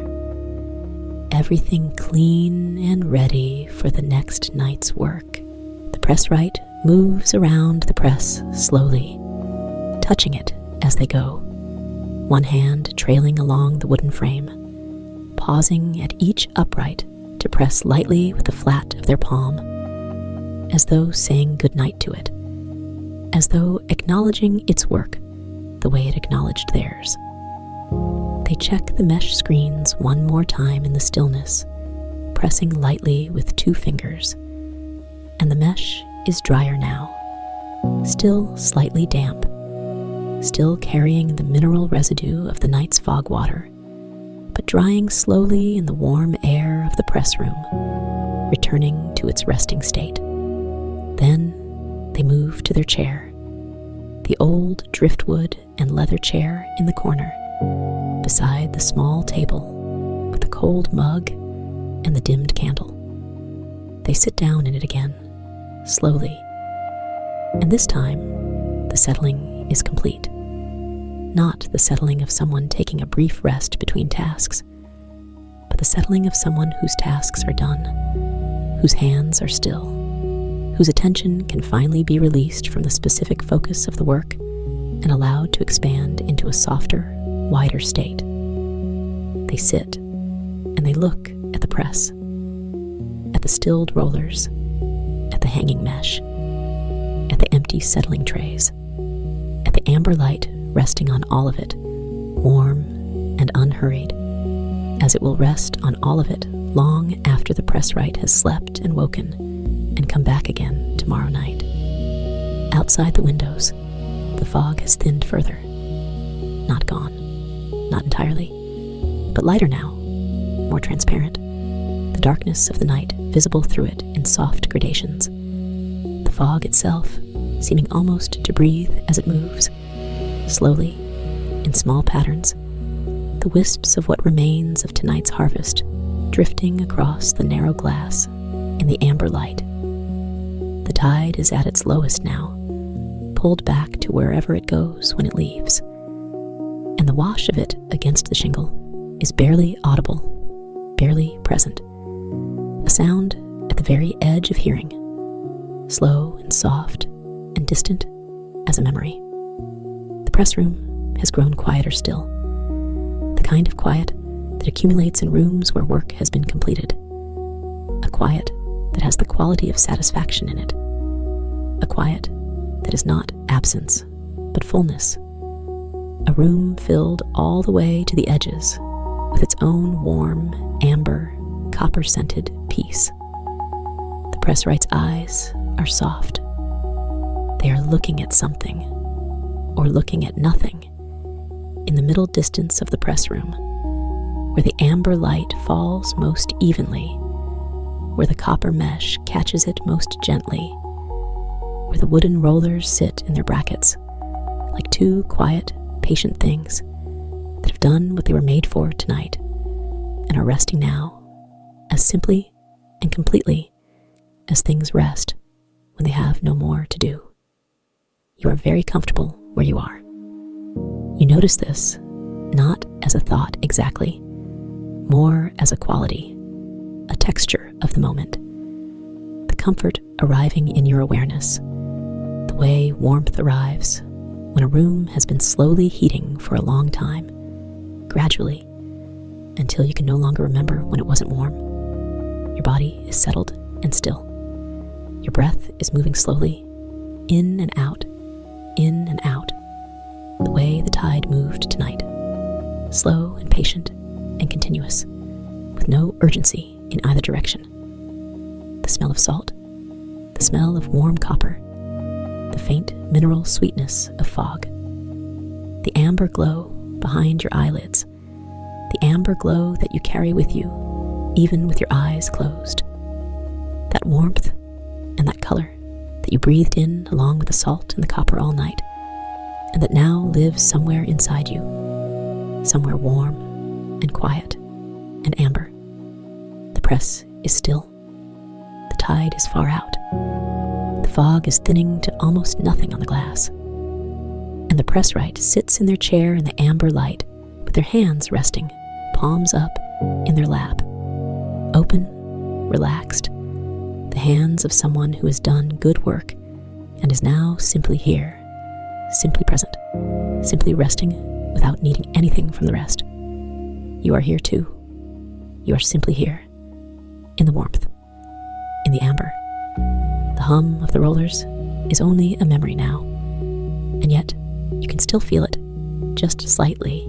Everything clean and ready for the next night's work. The Presswright moves around the press slowly, touching it as they go, one hand trailing along the wooden frame, pausing at each upright to press lightly with the flat of their palm, as though saying goodnight to it, as though acknowledging its work the way it acknowledged theirs. They check the mesh screens one more time in the stillness, pressing lightly with 2 fingers, and the mesh is drier now, still slightly damp, still carrying the mineral residue of the night's fog water, but drying slowly in the warm air of the press room, returning to its resting state. Then they move to their chair, the old driftwood and leather chair in the corner, beside the small table with the cold mug and the dimmed candle. They sit down in it again, slowly, and this time the settling is complete. Not the settling of someone taking a brief rest between tasks, but the settling of someone whose tasks are done, whose hands are still, whose attention can finally be released from the specific focus of the work and allowed to expand into a softer, wider state. They sit and they look at the press, at the stilled rollers, at the hanging mesh, at the empty settling trays, at the amber light resting on all of it, warm and unhurried, as it will rest on all of it long after the Presswright has slept and woken and come back again tomorrow night. Outside the windows, the fog has thinned further. not gone, not entirely, but lighter now, more transparent, the darkness of the night visible through it in soft gradations, the fog itself seeming almost to breathe as it moves, slowly, in small patterns, the wisps of what remains of tonight's harvest drifting across the narrow glass in the amber light. The tide is at its lowest now, pulled back to wherever it goes when it leaves, and the wash of it against the shingle is barely audible, barely present, a sound at the very edge of hearing, slow and soft and distant as a memory. The press room has grown quieter still, the kind of quiet that accumulates in rooms where work has been completed, a quiet that has the quality of satisfaction in it, a quiet that is not absence, but fullness, a room filled all the way to the edges with its own warm, amber, copper-scented peace. The Presswright's eyes are soft. They are looking at something, or looking at nothing, in the middle distance of the press room, where the amber light falls most evenly, where the copper mesh catches it most gently, where the wooden rollers sit in their brackets, like two quiet, patient things that have done what they were made for tonight, and are resting now, as simply and completely as things rest when they have no more to do. You are very comfortable where you are. You notice this, not as a thought exactly, more as a quality, a texture of the moment, the comfort arriving in your awareness, the way warmth arrives when a room has been slowly heating for a long time, gradually, until you can no longer remember when it wasn't warm. Your body is settled and still. Your breath is moving slowly, in and out, the way the tide moved tonight, slow and patient and continuous, with no urgency in either direction. The smell of salt, the smell of warm copper, the faint mineral sweetness of fog, the amber glow behind your eyelids, the amber glow that you carry with you, even with your eyes closed, that warmth and that color that you breathed in along with the salt and the copper all night, and that now lives somewhere inside you, somewhere warm and quiet and amber. The press is still. The tide is far out. The fog is thinning to almost nothing on the glass. And the Presswright sits in their chair in the amber light with their hands resting, palms up, in their lap. Open, relaxed, the hands of someone who has done good work and is now simply here, simply present, simply resting without needing anything from the rest. You are here too. You are simply here, in the warmth, in the amber. The hum of the rollers is only a memory now, and yet you can still feel it, just slightly,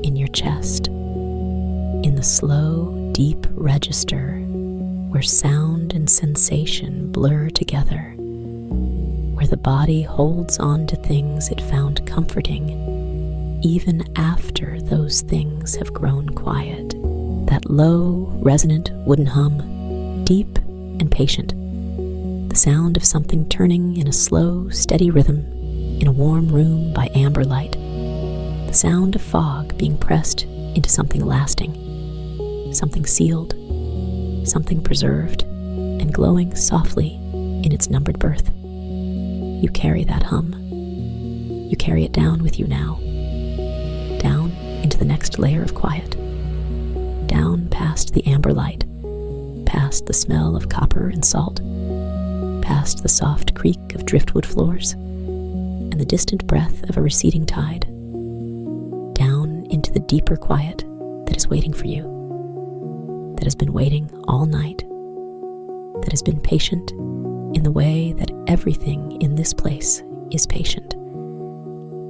in your chest, in the slow, deep register where sound and sensation blur together, where the body holds on to things it found comforting even after those things have grown quiet. That low, resonant wooden hum, deep and patient, the sound of something turning in a slow, steady rhythm in a warm room by amber light, the sound of fog being pressed into something lasting, something sealed, something preserved and glowing softly in its numbered berth. You carry that hum. You carry it down with you now, down into the next layer of quiet, down past the amber light, past the smell of copper and salt, past the soft creak of driftwood floors, and the distant breath of a receding tide, down into the deeper quiet that is waiting for you, that has been waiting all night, that has been patient in the way that everything in this place is patient,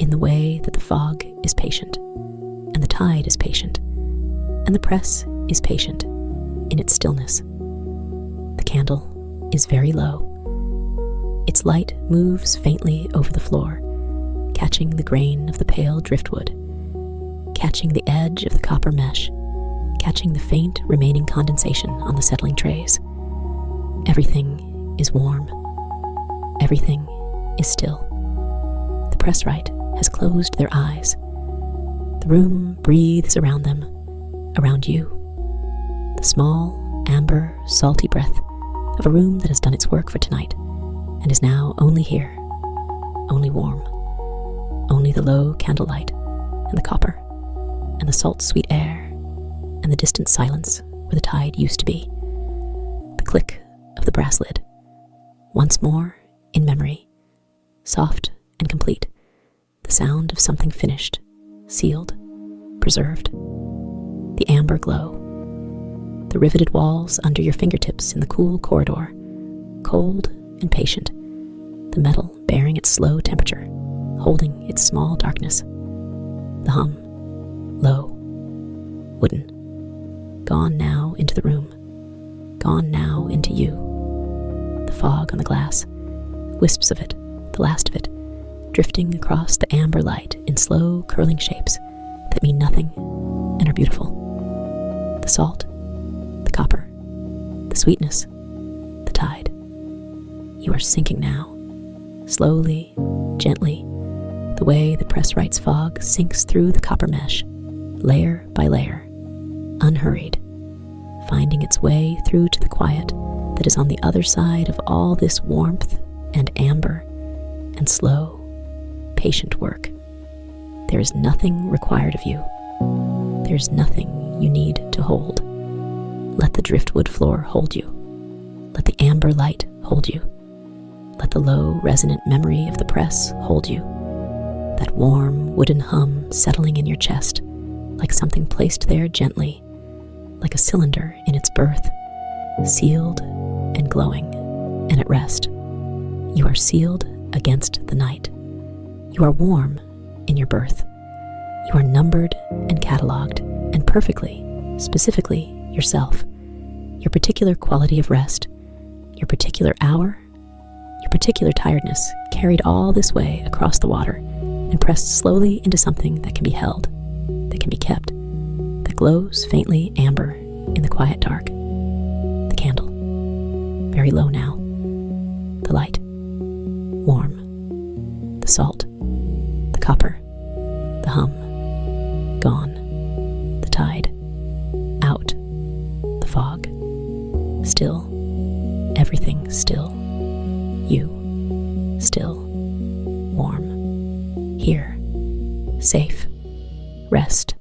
in the way that the fog is patient, and the tide is patient, and the press is patient in its stillness. The candle is very low. Its light moves faintly over the floor, catching the grain of the pale driftwood, catching the edge of the copper mesh, catching the faint remaining condensation on the settling trays. Everything is warm. Everything is still. The Presswright has closed their eyes. The room breathes around them, around you. The small, amber, salty breath of a room that has done its work for tonight and is now only here, only warm, only the low candlelight and the copper and the salt-sweet air and the distant silence where the tide used to be. The click of the brass lid, once more in memory, soft and complete, the sound of something finished, sealed, preserved. The amber glow, the riveted walls under your fingertips in the cool corridor, cold and patient, the metal bearing its slow temperature, holding its small darkness. The hum, low, wooden, gone now into the room, gone now into you. The fog on the glass, wisps of it, the last of it, drifting across the amber light in slow curling shapes that mean nothing and are beautiful. The salt, the copper, the sweetness, the tide. You are sinking now, slowly, gently, the way the Presswright's fog sinks through the copper mesh, layer by layer, unhurried, finding its way through to the quiet that is on the other side of all this warmth and amber and slow, patient work. There is nothing required of you. There's nothing you need to hold. Let the driftwood floor hold you. Let the amber light hold you. Let the low, resonant memory of the press hold you. That warm, wooden hum settling in your chest, like something placed there gently, like a cylinder in its berth, sealed and glowing and at rest. You are sealed against the night. You are warm in your berth. You are numbered and catalogued and perfectly, specifically yourself, your particular quality of rest, your particular hour, your particular tiredness carried all this way across the water and pressed slowly into something that can be held, that can be kept, that glows faintly amber in the quiet dark. The candle, very low now. The light, warm. The salt, the copper, the hum, gone. The tide, out. The fog, still. Everything still. You, still. Warm. Here. Safe. Rest.